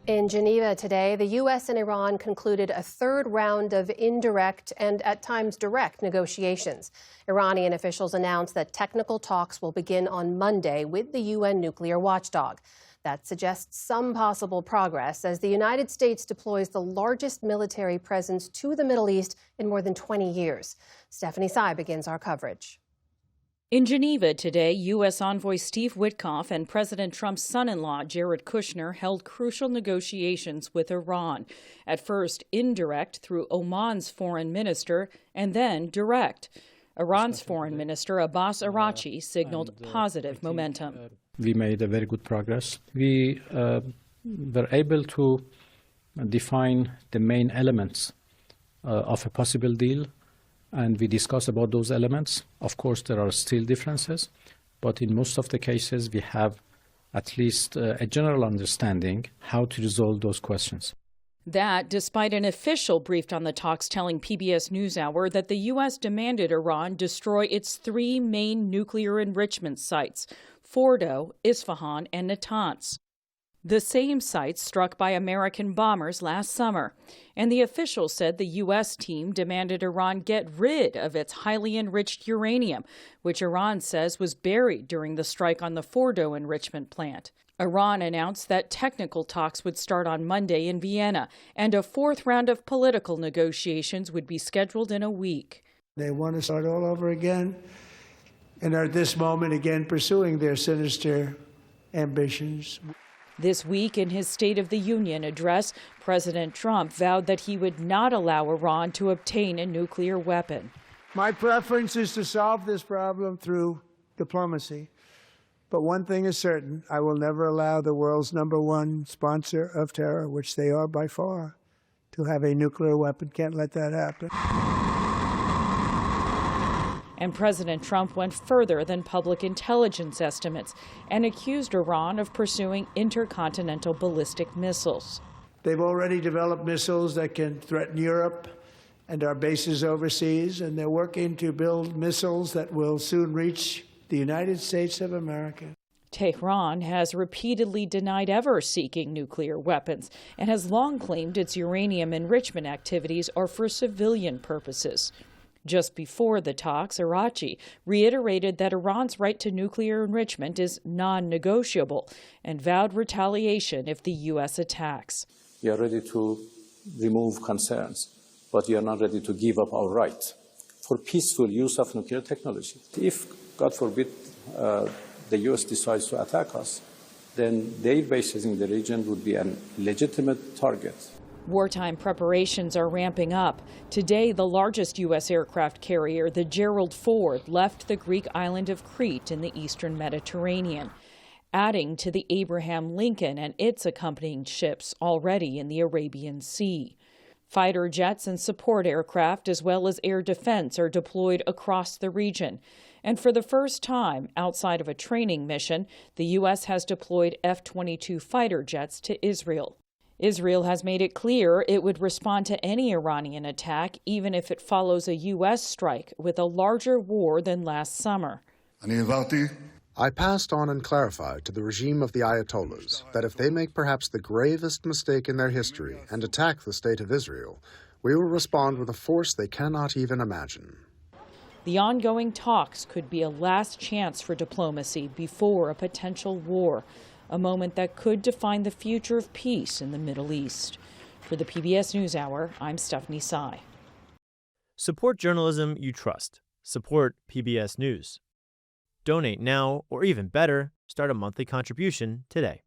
In Geneva today, the U.S. and Iran concluded a third round of indirect and at times direct negotiations. Iranian officials announced that technical talks will begin on Monday with the UN nuclear watchdog. That suggests some possible progress as the United States deploys the largest military presence to the Middle East in more than 20 years. Stephanie Tsai begins our coverage. In Geneva today, U.S. envoy Steve Witkoff and President Trump's son-in-law, Jared Kushner, held crucial negotiations with Iran. At first, indirect through Oman's foreign minister, and then direct. Iran's foreign minister, Abbas Araghchi, signaled positive momentum. We made a very good progress. We were able to define the main elements of a possible deal, and we discussed about those elements. Of course, there are still differences, but in most of the cases, we have at least a general understanding how to resolve those questions. That, despite an official briefed on the talks telling PBS NewsHour that the U.S. demanded Iran destroy its three main nuclear enrichment sites, Fordo, Isfahan, and Natanz. The same sites struck by American bombers last summer. And the official said the U.S. team demanded Iran get rid of its highly enriched uranium, which Iran says was buried during the strike on the Fordo enrichment plant. Iran announced that technical talks would start on Monday in Vienna, and a fourth round of political negotiations would be scheduled in a week. They want to start all over again, and are at this moment again pursuing their sinister ambitions. This week, in his State of the Union address, President Trump vowed that he would not allow Iran to obtain a nuclear weapon. My preference is to solve this problem through diplomacy. But one thing is certain, I will never allow the world's #1 sponsor of terror, which they are by far, to have a nuclear weapon. Can't let that happen. And President Trump went further than public intelligence estimates and accused Iran of pursuing intercontinental ballistic missiles. They've already developed missiles that can threaten Europe and our bases overseas, and they're working to build missiles that will soon reach the United States of America. Tehran has repeatedly denied ever seeking nuclear weapons and has long claimed its uranium enrichment activities are for civilian purposes. Just before the talks, Araghchi reiterated that Iran's right to nuclear enrichment is non-negotiable and vowed retaliation if the U.S. attacks. We are ready to remove concerns, but we are not ready to give up our right for peaceful use of nuclear technology. If, God forbid, the U.S. decides to attack us, then their bases in the region would be a legitimate target. Wartime preparations are ramping up. Today, the largest U.S. aircraft carrier, the Gerald Ford, left the Greek island of Crete in the eastern Mediterranean, adding to the Abraham Lincoln and its accompanying ships already in the Arabian Sea. Fighter jets and support aircraft, as well as air defense, are deployed across the region. And for the first time, outside of a training mission, the U.S. has deployed F-22 fighter jets to Israel. Israel has made it clear it would respond to any Iranian attack, even if it follows a U.S. strike with a larger war than last summer. I passed on and clarified to the regime of the Ayatollahs that if they make perhaps the gravest mistake in their history and attack the state of Israel, we will respond with a force they cannot even imagine. The ongoing talks could be a last chance for diplomacy before a potential war, a moment that could define the future of peace in the Middle East. For the PBS NewsHour, I'm Stephanie Tsai. Support journalism you trust. Support PBS News. Donate now, or even better, start a monthly contribution today.